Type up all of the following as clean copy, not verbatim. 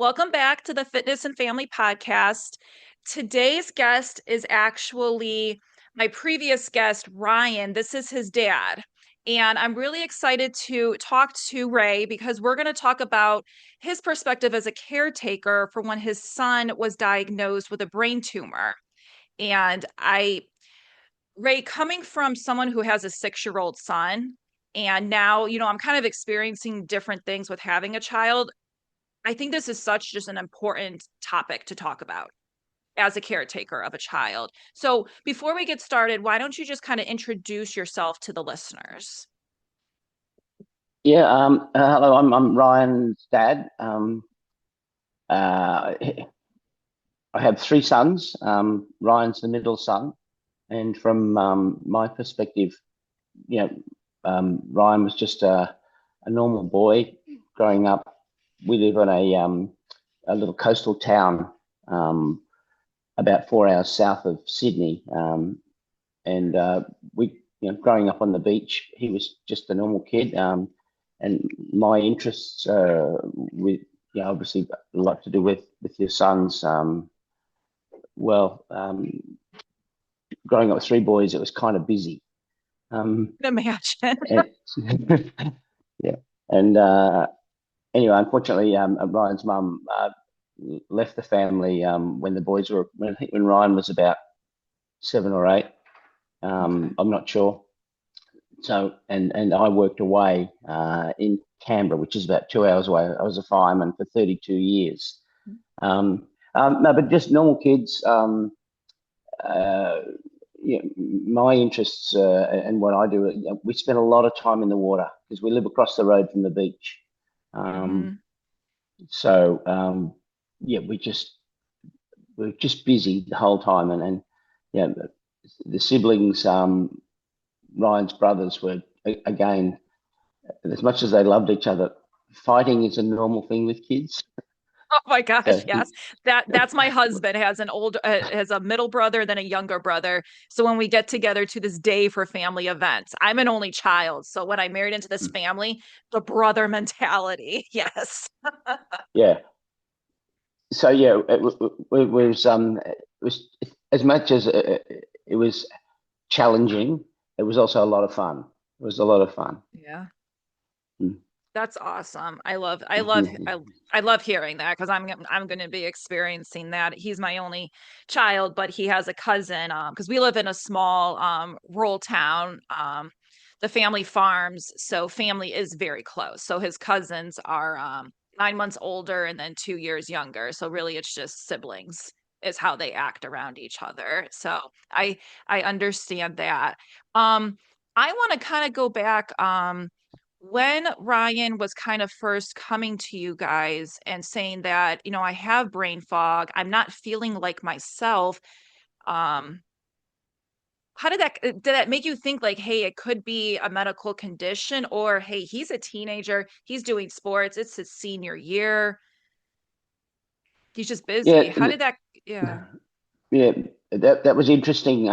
Welcome back to the Fitness and Family Podcast. Today's guest is actually my previous guest, Ryan. This is his dad. And I'm really excited to talk to Ray because we're going to talk about his perspective as a caretaker for when his son was diagnosed with a brain tumor. And Ray, coming from someone who has a 6-year-old son, and now, I'm kind of experiencing different things with having a child. I think this is such just an important topic to talk about as a caretaker of a child. So before we get started, why don't you just kind of introduce yourself to the listeners? Yeah, hello, I'm Ryan's dad. Uh, I have three sons. Ryan's the middle son, and from my perspective, you know, Ryan was just a normal boy growing up. We live in a little coastal town about 4 hours south of Sydney, and growing up on the beach, he was just a normal kid. And my interests with obviously a lot to do with your sons. Well, growing up with three boys, it was kind of busy. Imagine. And, yeah, and anyway, unfortunately, Ryan's mum left the family when the boys were when Ryan was about 7 or 8. Okay. I'm not sure. So, and I worked away in Canberra, which is about 2 hours away. I was a fireman for 32 years. No, but just normal kids. Uh, my interests and what I do, we spend a lot of time in the water because we live across the road from the beach. Um, Hmm. so, yeah, we're just busy the whole time, and yeah, the siblings, Ryan's brothers were again, as much as they loved each other, fighting is a normal thing with kids. Oh my gosh, So yes. That's my husband has an old has a middle brother, then a younger brother. So when we get together to this day for family events, I'm an only child. So when I married into this family, the brother mentality. Yes. yeah, so yeah, it was as much as it was challenging. It was also a lot of fun. It was a lot of fun. Yeah. Mm. That's awesome. I love hearing that because I'm going to be experiencing that. He's my only child, but he has a cousin because we live in a small rural town. The family farms, so family is very close. So his cousins are 9 months older and then 2 years younger. So really, it's just siblings is how they act around each other. So I understand that. Um, I want to kind of go back. When Ryan was kind of first coming to you guys and saying that, I have brain fog, I'm not feeling like myself, um, how did that make you think like, hey, it could be a medical condition, or hey, he's a teenager, he's doing sports, it's his senior year, he's just busy. Yeah, How did that, yeah. yeah, that was interesting.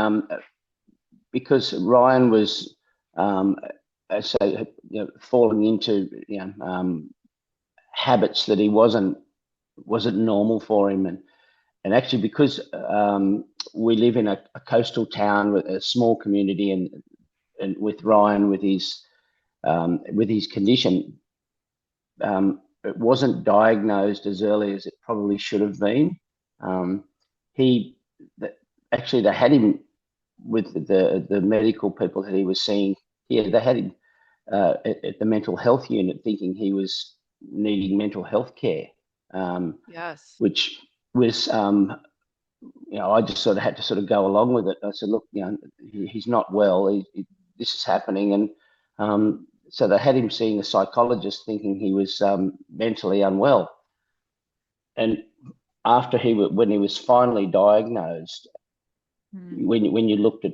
Because Ryan was, I say, falling into habits that he wasn't normal for him, and actually because we live in a coastal town with a small community, and with Ryan with his condition, it wasn't diagnosed as early as it probably should have been. Um, he actually they had him with the medical people that he was seeing. Yeah, they had him at the mental health unit, thinking he was needing mental health care, Yes. which was I just sort of had to sort of go along with it. I said, look, he's not well. This is happening, and so they had him seeing a psychologist, thinking he was mentally unwell. And when he was finally diagnosed, Mm. when you looked at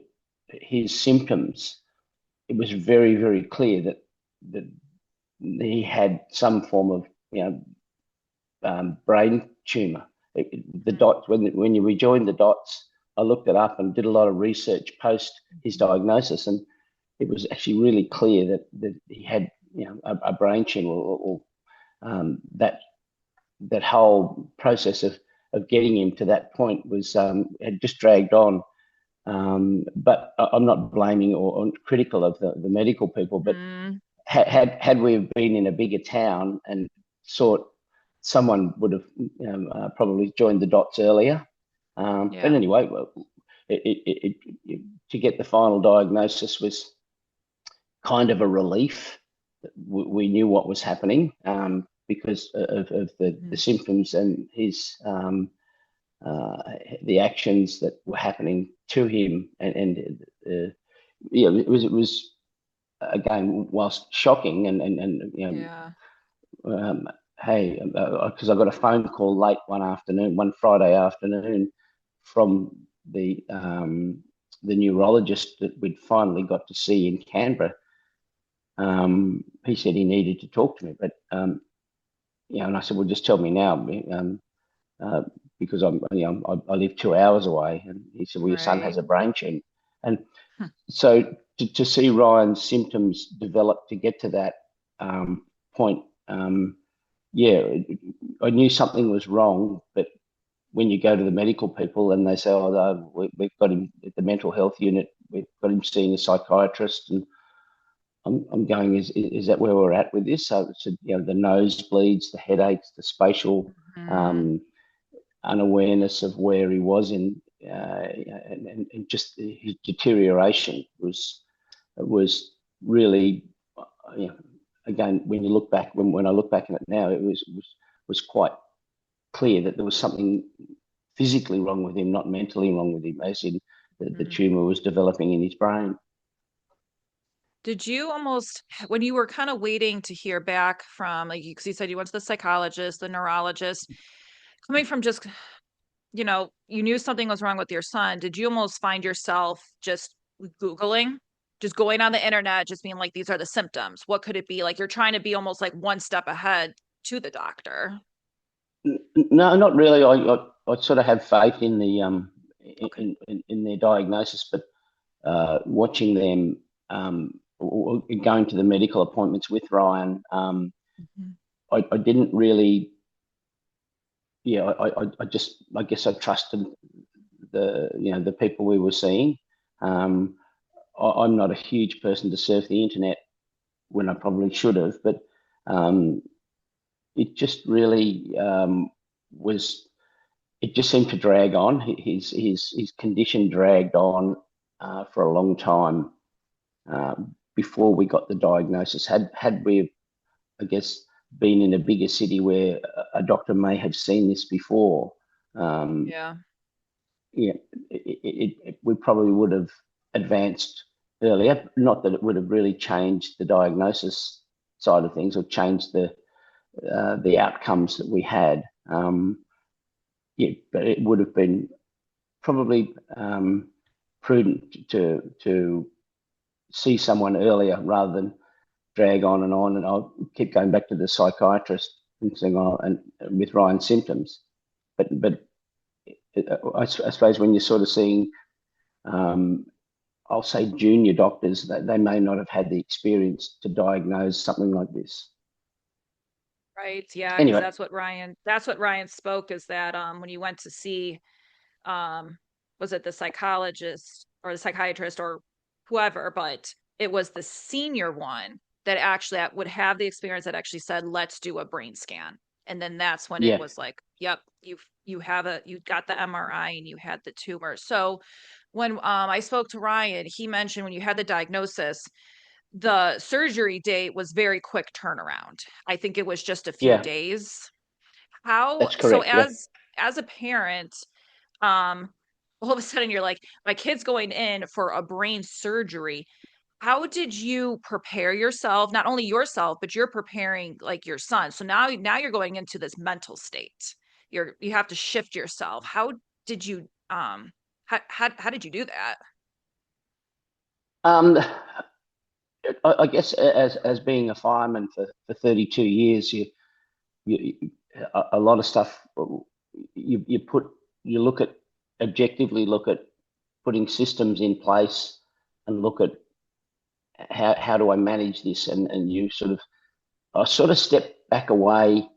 his symptoms, it was very, very clear that he had some form of brain tumor. The dots when you rejoined the dots, I looked it up and did a lot of research post his diagnosis, and it was actually really clear that he had a brain tumor, or that that whole process of getting him to that point was had just dragged on. But I'm not blaming or critical of the medical people, but Mm, had we been in a bigger town and sought, someone would have probably joined the dots earlier. But yeah. anyway, well, to get the final diagnosis was kind of a relief. We knew what was happening because of the Mm, symptoms and his uh, the actions that were happening to him, and yeah, it was again, whilst shocking and yeah. hey, because I got a phone call late one afternoon, one Friday afternoon, from the neurologist that we'd finally got to see in Canberra. He said he needed to talk to me, but and I said, well, just tell me now, uh, because I live 2 hours away, and he said, well, your son Right. has a brain tumor, and Hmm. so to see Ryan's symptoms develop to get to that point, yeah, I knew something was wrong, but when you go to the medical people and they say, "Oh, no, we've got him at the mental health unit. We've got him seeing a psychiatrist," and I'm going, "Is that where we're at with this?" So, the nosebleeds, the headaches, the spatial Mm, um, unawareness of where he was in, and just his deterioration was really, you know, again, when you look back, when I look back at it now, it was quite clear that there was something physically wrong with him, not mentally wrong with him, as in the mm. tumor was developing in his brain. Did you almost, when you were kind of waiting to hear back from, like, because you said you went to the psychologist, the neurologist, coming from just, you knew something was wrong with your son, did you almost find yourself just Googling, just going on the internet, just being like, these are the symptoms? What could it be? Like you're trying to be almost like one step ahead to the doctor. No, not really. I sort of have faith in the Okay. in their diagnosis, but watching them or going to the medical appointments with Ryan, Mhm. I didn't really. Yeah, I guess I trusted the people we were seeing. Um, I'm not a huge person to surf the internet when I probably should have, but um, it just really was. It just seemed to drag on. His condition dragged on for a long time before we got the diagnosis. Had we, I guess, been in a bigger city where a doctor may have seen this before, um, Yeah. yeah, we probably would have advanced earlier. Not that it would have really changed the diagnosis side of things or changed the outcomes that we had. Yeah, but it would have been probably prudent to see someone earlier rather than drag on, and I'll keep going back to the psychiatrist and saying, "Oh," and with Ryan's symptoms. But I suppose when you're sort of seeing, um, I'll say junior doctors, that they may not have had the experience to diagnose something like this. Right. Yeah, because Anyway, that's what Ryan spoke, is that when you went to see, um was it the psychologist or the psychiatrist or whoever, but it was the senior one that actually would have the experience that actually said, let's do a brain scan. And then that's when it yeah, was like, yep, you got the MRI and you had the tumor. So when I spoke to Ryan, he mentioned when you had the diagnosis, the surgery date was very quick turnaround. I think it was just a few yeah, days. How that's so correct. Yeah. as a parent, um all of a sudden you're like, my kid's going in for a brain surgery. How did you prepare yourself, not only yourself, but you're preparing like your son? So now you're going into this mental state. You have to shift yourself. How did you how did you do that? Um, I guess as being a fireman for 32 years, you a lot of stuff you put you look at objectively look at putting systems in place and look at how do I manage this, and you sort of I sort of step back away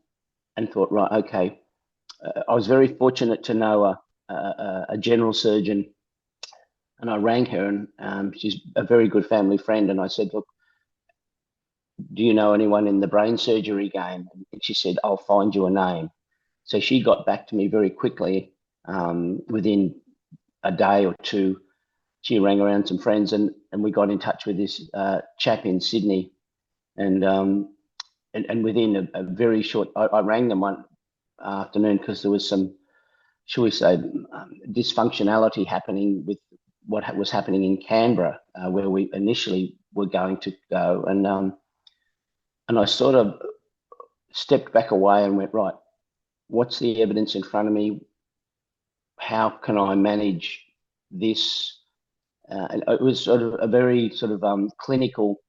and thought, right, okay. I was very fortunate to know a general surgeon, and I rang her, and she's a very good family friend. And I said, look, do you know anyone in the brain surgery game? And she said, I'll find you a name. So she got back to me very quickly. Within a day or two, she rang around some friends, and we got in touch with this chap in Sydney. And within a very short, I rang them one afternoon because there was some, shall we say, dysfunctionality happening with what was happening in Canberra, where we initially were going to go. And I sort of stepped back away and went, right, what's the evidence in front of me? How can I manage this? And it was sort of a very sort of clinical.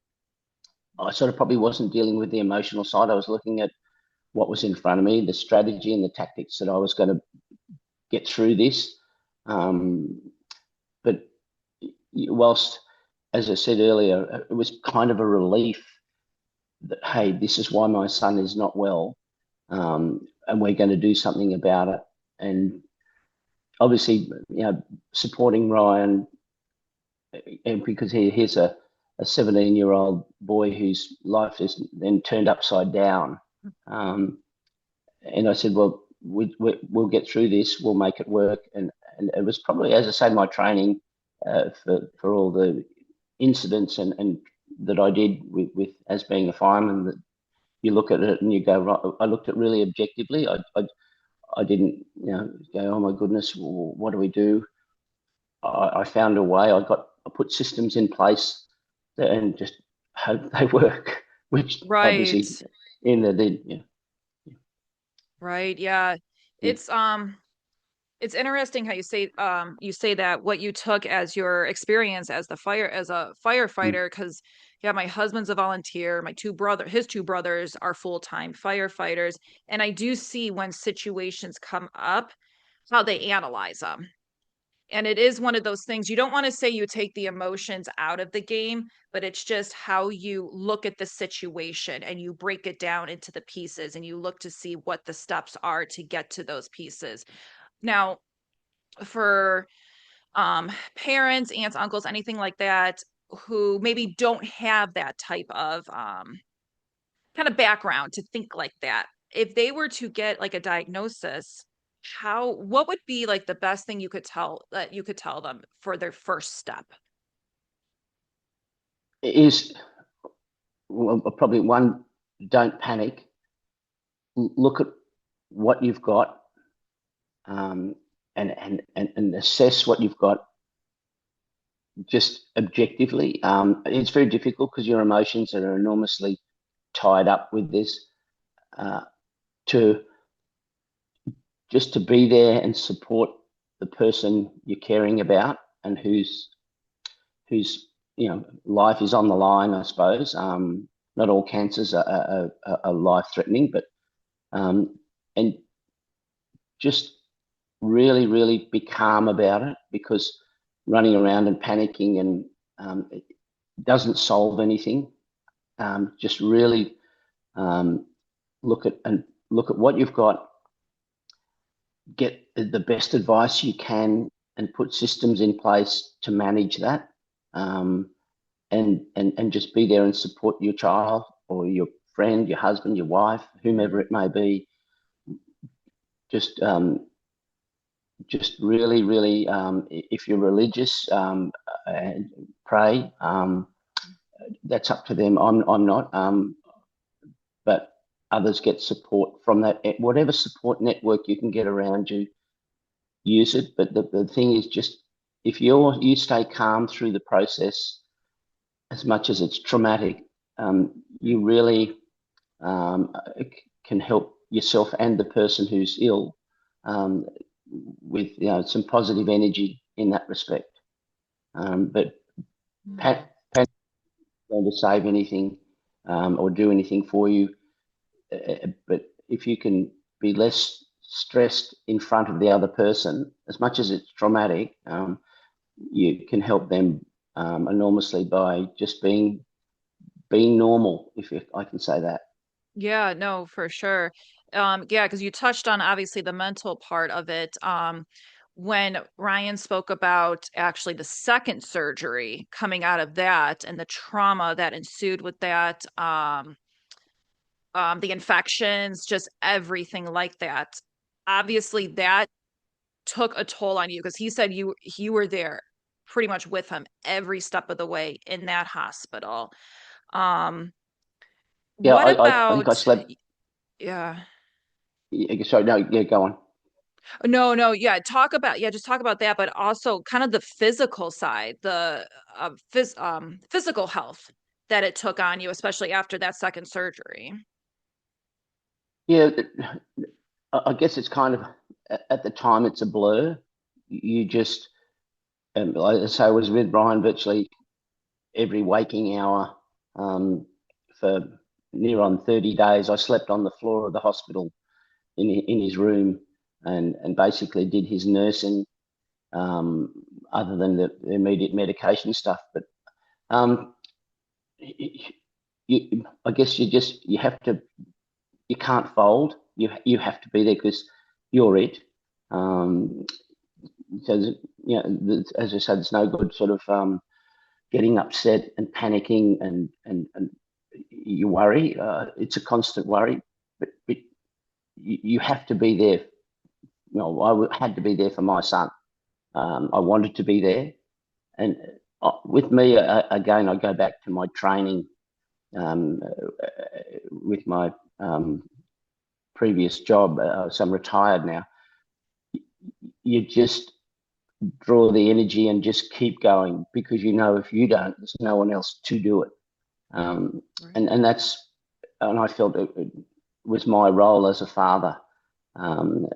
I sort of probably wasn't dealing with the emotional side. I was looking at what was in front of me, the strategy and the tactics that I was going to get through this. Um, but whilst, as I said earlier, it was kind of a relief that, hey, this is why my son is not well, and we're going to do something about it. And obviously, supporting Ryan, and because he's a 17-year-old boy whose life is then turned upside down. And I said, well, we'll get through this. We'll make it work. And it was probably, as I say, my training for all the incidents and that I did with as being a fireman, that you look at it and you go, right. I looked at it really objectively. I didn't, go, oh my goodness, what do we do? I found a way. I put systems in place and just hope they work, which Right. obviously in the did. Yeah. Right. Yeah. Mm, It's it's interesting how you say that what you took as your experience as a mm. firefighter, because yeah, my husband's a volunteer, his two brothers are full-time firefighters, and I do see when situations come up how they analyze them. And it is one of those things, you don't want to say you take the emotions out of the game, but it's just how you look at the situation and you break it down into the pieces and you look to see what the steps are to get to those pieces. Now, for parents, aunts, uncles, anything like that, who maybe don't have that type of kind of background to think like that, if they were to get like a diagnosis, what would be like the best thing you could tell them for their first step? Is well, probably one, don't panic. Look at what you've got, um, and assess what you've got just objectively. It's very difficult because your emotions are enormously tied up with this. Uh, to just to be there and support the person you're caring about and whose life is on the line, I suppose. Not all cancers are life threatening, but and just really, really be calm about it, because running around and panicking and it doesn't solve anything. Just really um, look at what you've got, get the best advice you can, and put systems in place to manage that. Um, and just be there and support your child or your friend, your husband, your wife, whomever it may be. Just just really, really, if you're religious, pray. That's up to them. I'm not. But others get support from that. Whatever support network you can get around you, use it. But the thing is, just if you stay calm through the process, as much as it's traumatic, you really um, can help yourself and the person who's ill, um, with some positive energy in that respect. But Mm. Pat going to save anything, or do anything for you. But if you can be less stressed in front of the other person, as much as it's traumatic, you can help them enormously by just being normal, if I can say that. Yeah, no, for sure. Yeah, because you touched on obviously the mental part of it. When Ryan spoke about actually the second surgery coming out of that and the trauma that ensued with that, the infections, just everything like that. Obviously, that took a toll on you because he said you were there pretty much with him every step of the way in that hospital. Um, Yeah, what I think I about, slept. yeah. Sorry, no, yeah, go on. No, no, yeah, just talk about that, but also kind of the physical side, the physical health that it took on you, especially after that second surgery. Yeah, I guess it's kind of at the time it's a blur. You just, like I say, I was with Brian virtually every waking hour for near on 30 days. I slept on the floor of the hospital in his room and basically did his nursing, um, other than the immediate medication stuff. But um, I guess you have to, you can't fold. You have to be there because you're it. Um, so as I said, it's no good sort of getting upset and panicking and you worry. It's a constant worry, but you have to be there. Had to be there for my son. I wanted to be there, and with me again, I go back to my training with my previous job. So I'm retired now. You just draw the energy and just keep going because you know if you don't, there's no one else to do it. Um, Right. and and I felt it was my role as a father, um,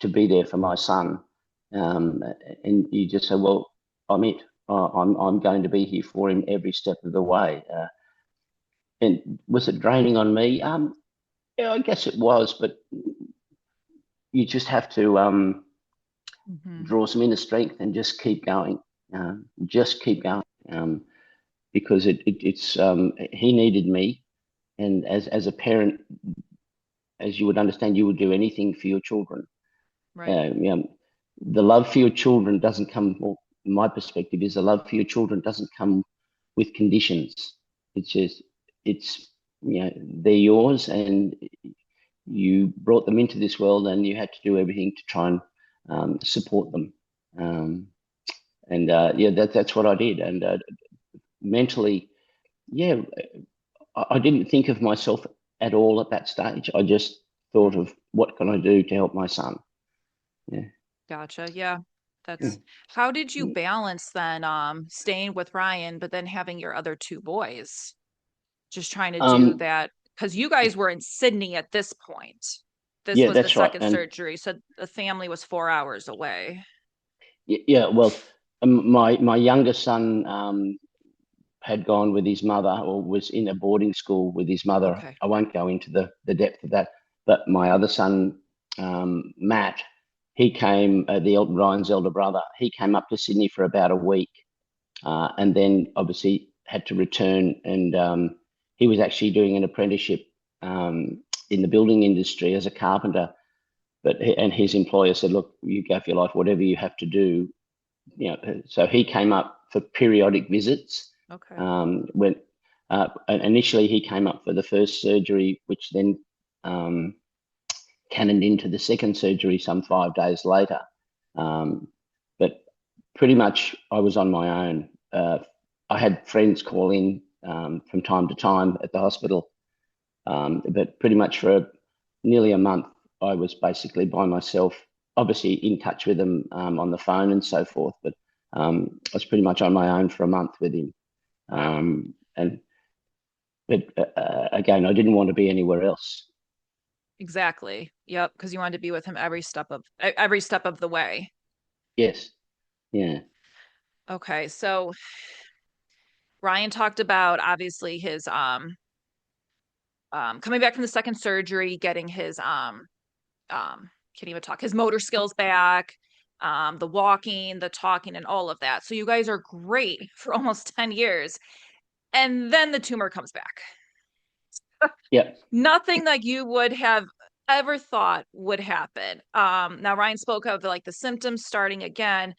to be there for my son. Um, and you just say, well, I'm it. I'm going to be here for him every step of the way. And was it draining on me? Yeah, I guess it was, but you just have to Hmm. draw some inner strength and just keep going. Just keep going, because it's he needed me, and as a parent, as you would understand, you would do anything for your children. Right. The love for your children doesn't come. Well, my perspective is the love for your children doesn't come with conditions. It's just it's they're yours, and you brought them into this world, and you had to do everything to try and support them. Um, and yeah, that's what I did. And mentally, yeah, I didn't think of myself at all at that stage. I just thought Mm. of what can I do to help my son. Yeah. Gotcha. Yeah. That's how did you balance then staying with Ryan, but then having your other two boys? Just trying to do Um, that because you guys were in Sydney at this point. This yeah, was the that's right. second And surgery, so the family was 4 hours away. yeah, well, my younger son had gone with his mother, or was in a boarding school with his mother. Okay. I won't go into the depth of that, but my other son, Matt, he came, Ryan's elder brother. He came up to Sydney for about a week, and then obviously had to return. And he was actually doing an apprenticeship in the building industry as a carpenter. And his employer said, "Look, you go for your life, whatever you have to do." So he came up for periodic visits. Okay. When and initially he came up for the first surgery, which then um, cannoned into the second surgery some 5 days later. Um, but pretty much I was on my own. I had friends call in from time to time at the hospital, but pretty much for nearly a month, I was basically by myself, obviously in touch with them on the phone and so forth, but I was pretty much on my own for a month with him. Wow. And but again, I didn't want to be anywhere else. Exactly. Yep. Because you wanted to be with him every step of the way. Yes, yeah, Okay. So Ryan talked about obviously his coming back from the second surgery, getting his can't even talk, his motor skills back, the walking, the talking, and all of that. So you guys are great for almost 10 years. And then the tumor comes back. yeah, Nothing like you would have. ever thought would happen. Now Ryan spoke of like the symptoms starting again.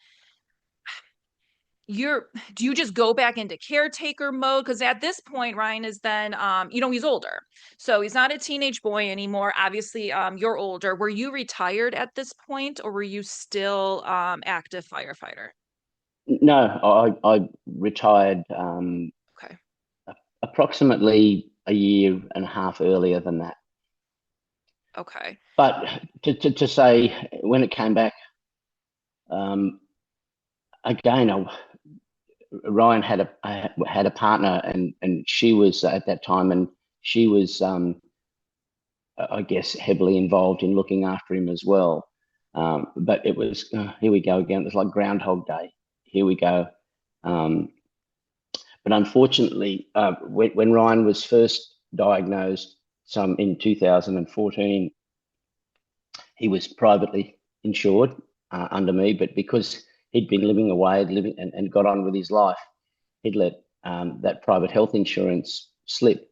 You're Do you just go back into caretaker mode? Because at this point Ryan is then he's older, so he's not a teenage boy anymore. Obviously, you're older. Were you retired at this point, or were you still active firefighter? No, I retired Okay. approximately a year and a half earlier than that. Okay. But to say when it came back, um, again, Ryan had a partner, and she was at that time, and she was, I guess, heavily involved in looking after him as well. But it was here we go again. It was like Groundhog Day. Here we go. Um, but unfortunately, when Ryan was first diagnosed, some in 2014, he was privately insured under me, but because he'd been living away, living and got on with his life, he'd let that private health insurance slip.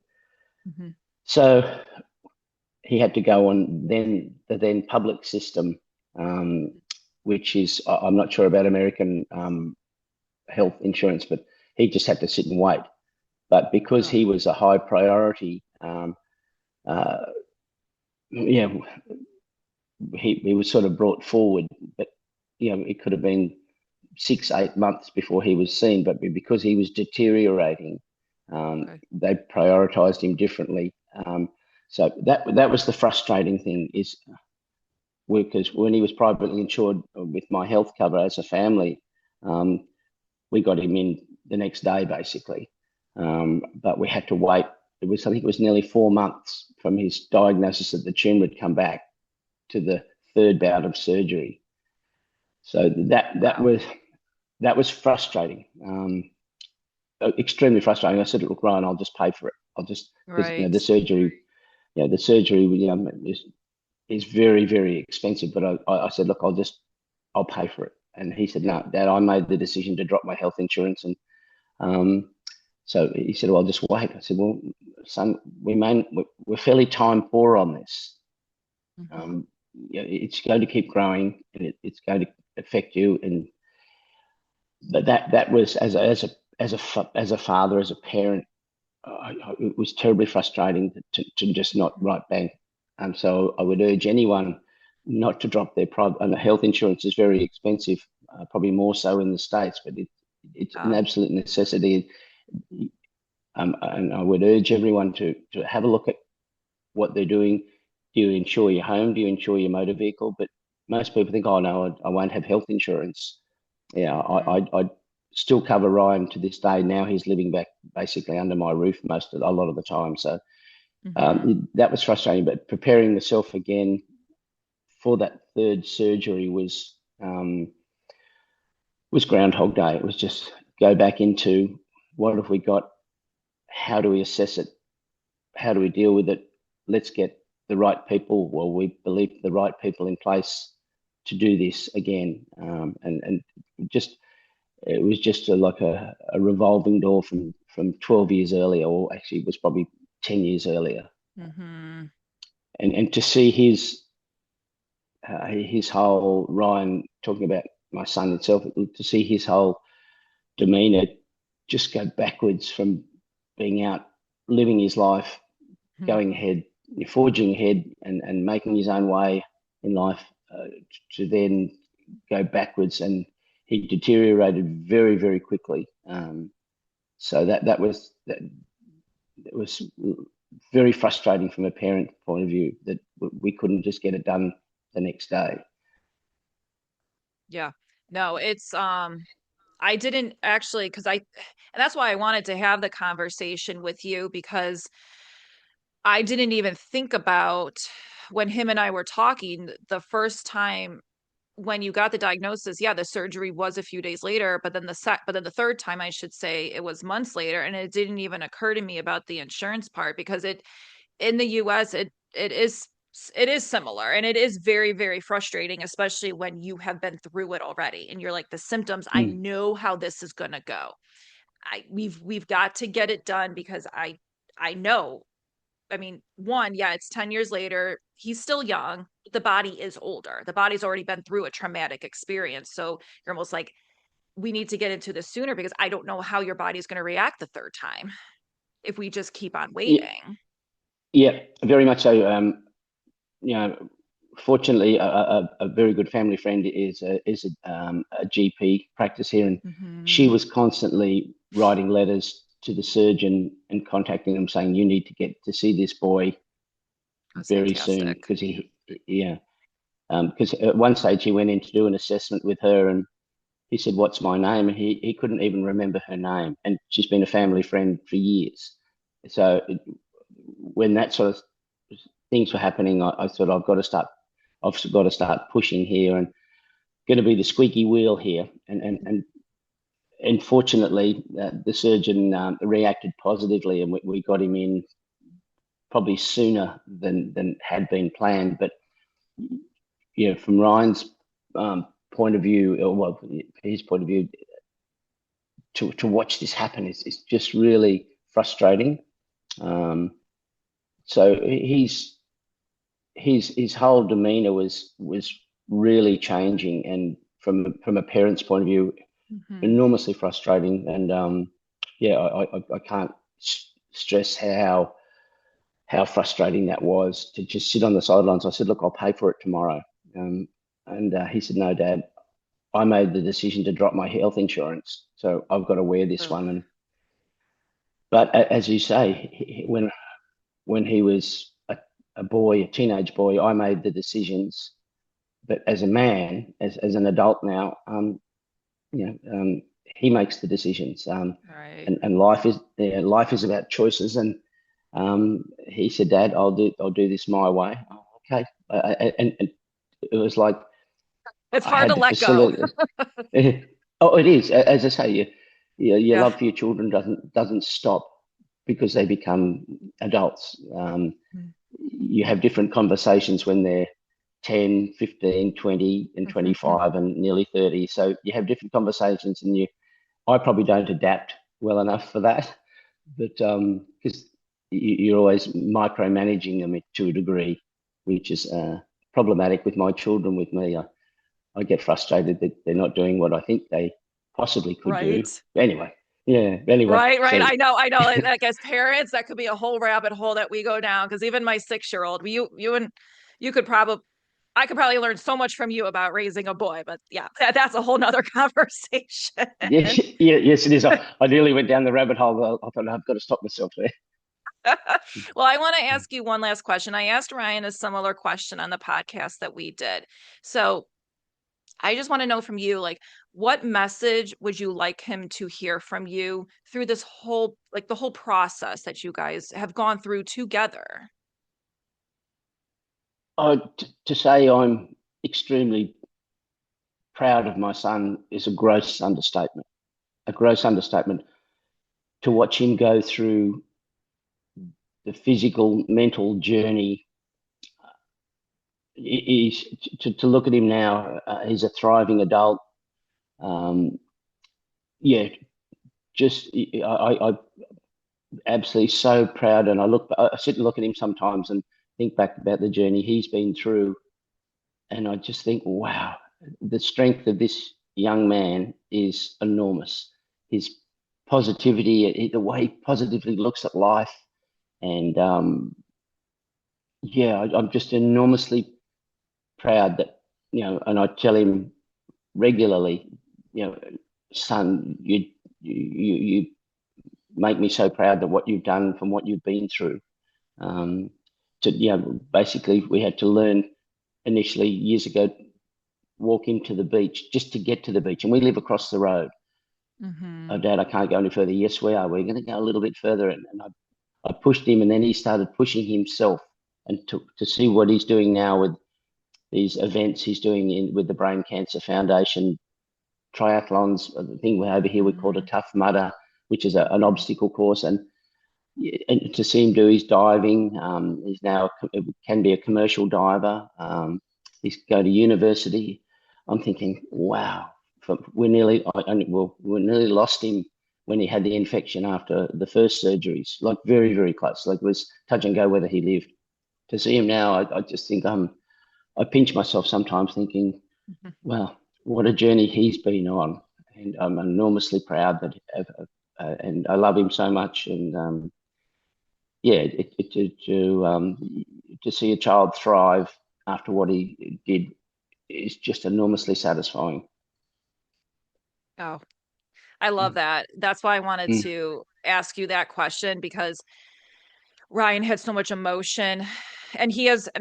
Hmm. So he had to go on the then public system, um, which is I'm not sure about American health insurance, but he just had to sit and wait. But because Oh, he was a high priority, uh, yeah, he was sort of brought forward. But it could have been 6, 8 months before he was seen. But because he was deteriorating, okay. they prioritized him differently. So that was the frustrating thing is because when he was privately insured with my health cover as a family, um, we got him in the next day basically. But we had to wait. I think it was nearly 4 months from his diagnosis that the tumor had come back to the third bout of surgery. So Wow. that was frustrating, extremely frustrating. I said, "Look, Ryan, I'll just pay for it. I'll just because Right. the surgery, is very very expensive." But I said, "Look, I'll pay for it." And he said, Yeah. "No, Dad, I made the decision to drop my health insurance." And um, so he said, "Well, I'll just wait." I said, "Well, son, we're fairly time poor on this. Hmm. Um, it's going to keep growing, and it's going to affect you." And but that was as a father, as a parent, it was terribly frustrating to just not right bang. So I would urge anyone not to drop their private. And the health insurance is very expensive, probably more so in the States, but it's an Yeah. absolute necessity. And I would urge everyone to have a look at what they're doing. Do you insure your home? Do you insure your motor vehicle? But most people think, oh no, I won't have health insurance. Yeah, Hmm. I still cover Ryan to this day. Now he's living back basically under my roof a lot of the time. So Hmm. that was frustrating. But preparing myself again for that third surgery was Groundhog Day. It was just go back into what have we got? How do we assess it? How do we deal with it? Let's get the right people. Well, we believe the right people in place to do this again. And just it was just like a revolving door from 12 years earlier, or actually it was probably 10 years earlier. Hmm. And to see his whole Ryan talking about my son itself, to see his whole demeanor just go backwards from being out living his life, Hmm. going ahead, forging ahead, and making his own way in life, to then go backwards, and he deteriorated very very quickly. So that it was very frustrating from a parent point of view that we couldn't just get it done the next day. Yeah. No, it's I didn't actually, and that's why I wanted to have the conversation with you, because I didn't even think about when him and I were talking the first time when you got the diagnosis. Yeah, the surgery was a few days later, but then the third time, I should say, it was months later, and it didn't even occur to me about the insurance part, because it in the US it is similar, and it is very very frustrating, especially when you have been through it already and you're like, the symptoms, I Mm, know how this is going to go. We've got to get it done, because I know, I mean, one, yeah, it's 10 years later. he's still young. The body is older. The body's already been through a traumatic experience. So you're almost like, we need to get into this sooner because I don't know how your body's going to react the third time if we just keep on Yeah, waiting. yeah, very much so. You know, fortunately, a very good family friend is a GP practice here, and she Mm-hmm. was constantly writing letters to the surgeon and contacting them saying, "You need to get to see this boy That's very soon," fantastic. because yeah, because at one stage he went in to do an assessment with her, and he said, "What's my name?" And he couldn't even remember her name, and she's been a family friend for years. So when that sort of things were happening, I thought I've got to start pushing here and going to be the squeaky wheel here. And fortunately, the surgeon reacted positively, and we got him in probably sooner than had been planned. But from Ryan's point of view, or well, his point of view, to watch this happen is just really frustrating. Um, so his whole demeanor was really changing, and from a parent's point of view, Mm-hmm. enormously frustrating. And yeah, I can't stress how frustrating that was to just sit on the sidelines. I said, look, I'll pay for it tomorrow. Um, and he said, no, Dad, I made the decision to drop my health insurance, so I've got to wear this Ugh. one. And but as you say, when he was a boy, a teenage boy, I made the decisions. But as a man, as an adult now, you know, he makes the decisions. Right. And life is about choices. And he said, Dad, I'll do this my way. Oh, okay. And it was like It's I hard to had the let go. facility. Oh, it is. As I say, your Yeah. love for your children doesn't stop because they become adults. You have different conversations when they're 10, 15, 20, and Mm-hmm. 25 and nearly 30. So you have different conversations, and I probably don't adapt well enough for that. But because you're always micromanaging them to a degree, which is problematic with my children. With me, I get frustrated that they're not doing what I think they possibly could do. Right. Anyway, yeah. Anyway, Right, right. so I know. Like as parents, that could be a whole rabbit hole that we go down. Because even my 6-year-old, you and you could probably, I could probably learn so much from you about raising a boy. But yeah, that's a whole nother conversation. yes, yeah, yes, it is. I nearly went down the rabbit hole. I thought I've got to stop myself there. Well, I want to ask you one last question. I asked Ryan a similar question on the podcast that we did. So I just want to know from you, like, what message would you like him to hear from you through this whole, like, the whole process that you guys have gone through together? To say I'm extremely proud of my son is a gross understatement. A gross understatement. To watch him go through the physical, mental journey is to look at him now. He's a thriving adult. Um, yeah, just I absolutely so proud, and I sit and look at him sometimes and think back about the journey he's been through, and I just think, wow, the strength of this young man is enormous. His positivity, the way he positively looks at life, and yeah, I'm just enormously proud that and I tell him regularly, you know, son, you make me so proud of what you've done from what you've been through. Um, basically, we had to learn initially years ago walk into the beach just to get to the beach, and we live across the road. Mm-hmm. Oh, Dad, I can't go any further. Yes, we are. We're going to go a little bit further, and I pushed him, and then he started pushing himself, and to see what he's doing now with these events he's doing with the Brain Cancer Foundation triathlons. The thing over here we call a Mm-hmm. tough mudder, which is an Mm-hmm. obstacle course, and to see him do his diving, he's now can be a commercial diver. He's going to university. I'm thinking, wow, we nearly, well, we nearly lost him when he had the infection after the first surgeries. Like very, very close. Like it was touch and go whether he lived. to see him now, I just think I pinch myself sometimes thinking, well, what a journey he's been on, and I'm enormously proud and I love him so much, and yeah, to see a child thrive after what he did is just enormously satisfying. Oh, I love Mm, that. That's why I wanted mm, to ask you that question because Ryan had so much emotion and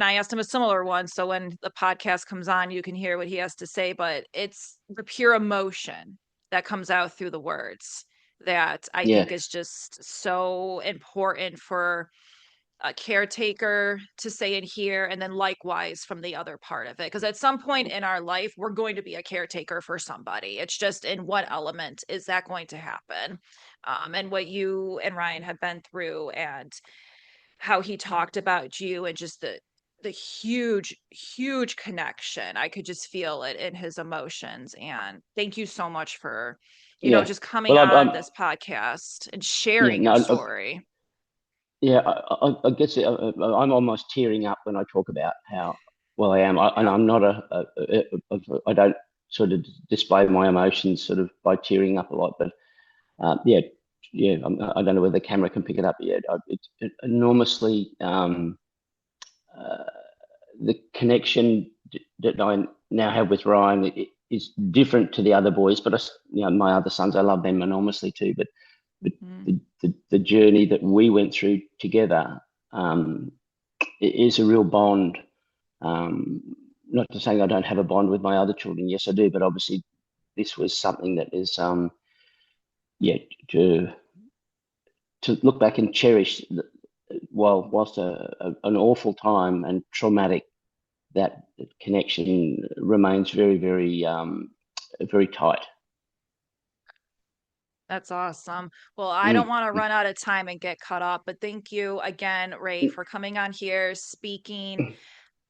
I asked him a similar one. So when the podcast comes on, you can hear what he has to say, but it's the pure emotion that comes out through the words that I yeah, think is just so important for a caretaker to say and hear, and then likewise from the other part of it. Because at some point in our life, we're going to be a caretaker for somebody. It's just in what element is that going to happen? And what you and Ryan have been through, and how he talked about you, and just the huge connection. I could just feel it in his emotions. And thank you so much for, yeah. just coming Well, on this podcast and yeah, sharing no, your story. yeah, I guess I'm almost tearing up when I talk about how well I am, and Yep. I'm not I don't sort of display my emotions sort of by tearing up a lot, but yeah, yeah, I don't know whether the camera can pick it up yet. It's enormously uh, the connection that I now have with Ryan is different to the other boys, but my other sons, I love them enormously too. But Mm. the journey that we went through together um, is a real bond. Um, Not to say I don't have a bond with my other children. Yes, I do. But obviously, this was something that is, yeah, to to look back and cherish. Whilst an awful time and traumatic, that connection remains very tight. That's awesome. Well, I don't Mm, want to run out of time and get cut off, but thank you again, Ray, mm, for coming on here, speaking. mm,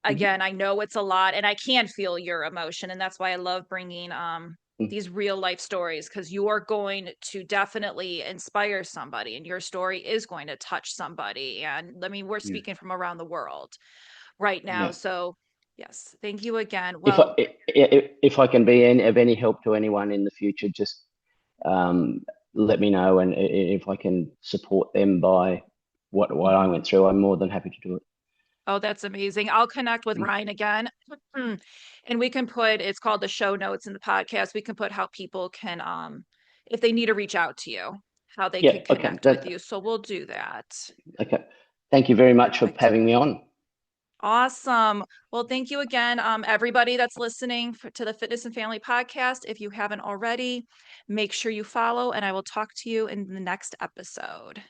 Again, I know it's a lot and I can feel your emotion, and that's why I love bringing mm. these real life stories, because you are going to definitely inspire somebody and your story is going to touch somebody. And I mean, we're Yeah, speaking from around the world right now. yeah. So, yes, thank you again. If Well, if I can be of any help to anyone in the future, just um, let me know, and if I can support them by what I went through, I'm more than happy to do it. oh, that's amazing. I'll connect with Mm. Ryan again. And we can put, it's called the show notes in the podcast. We can put how people can, if they need to reach out to you, how they Yeah, could okay, connect with you. So we'll do that. okay. Thank you very much for Perfect. having me on. Awesome. Well, thank you again, everybody that's listening to the Fitness and Family Podcast. If you haven't already, make sure you follow, and I will talk to you in the next episode.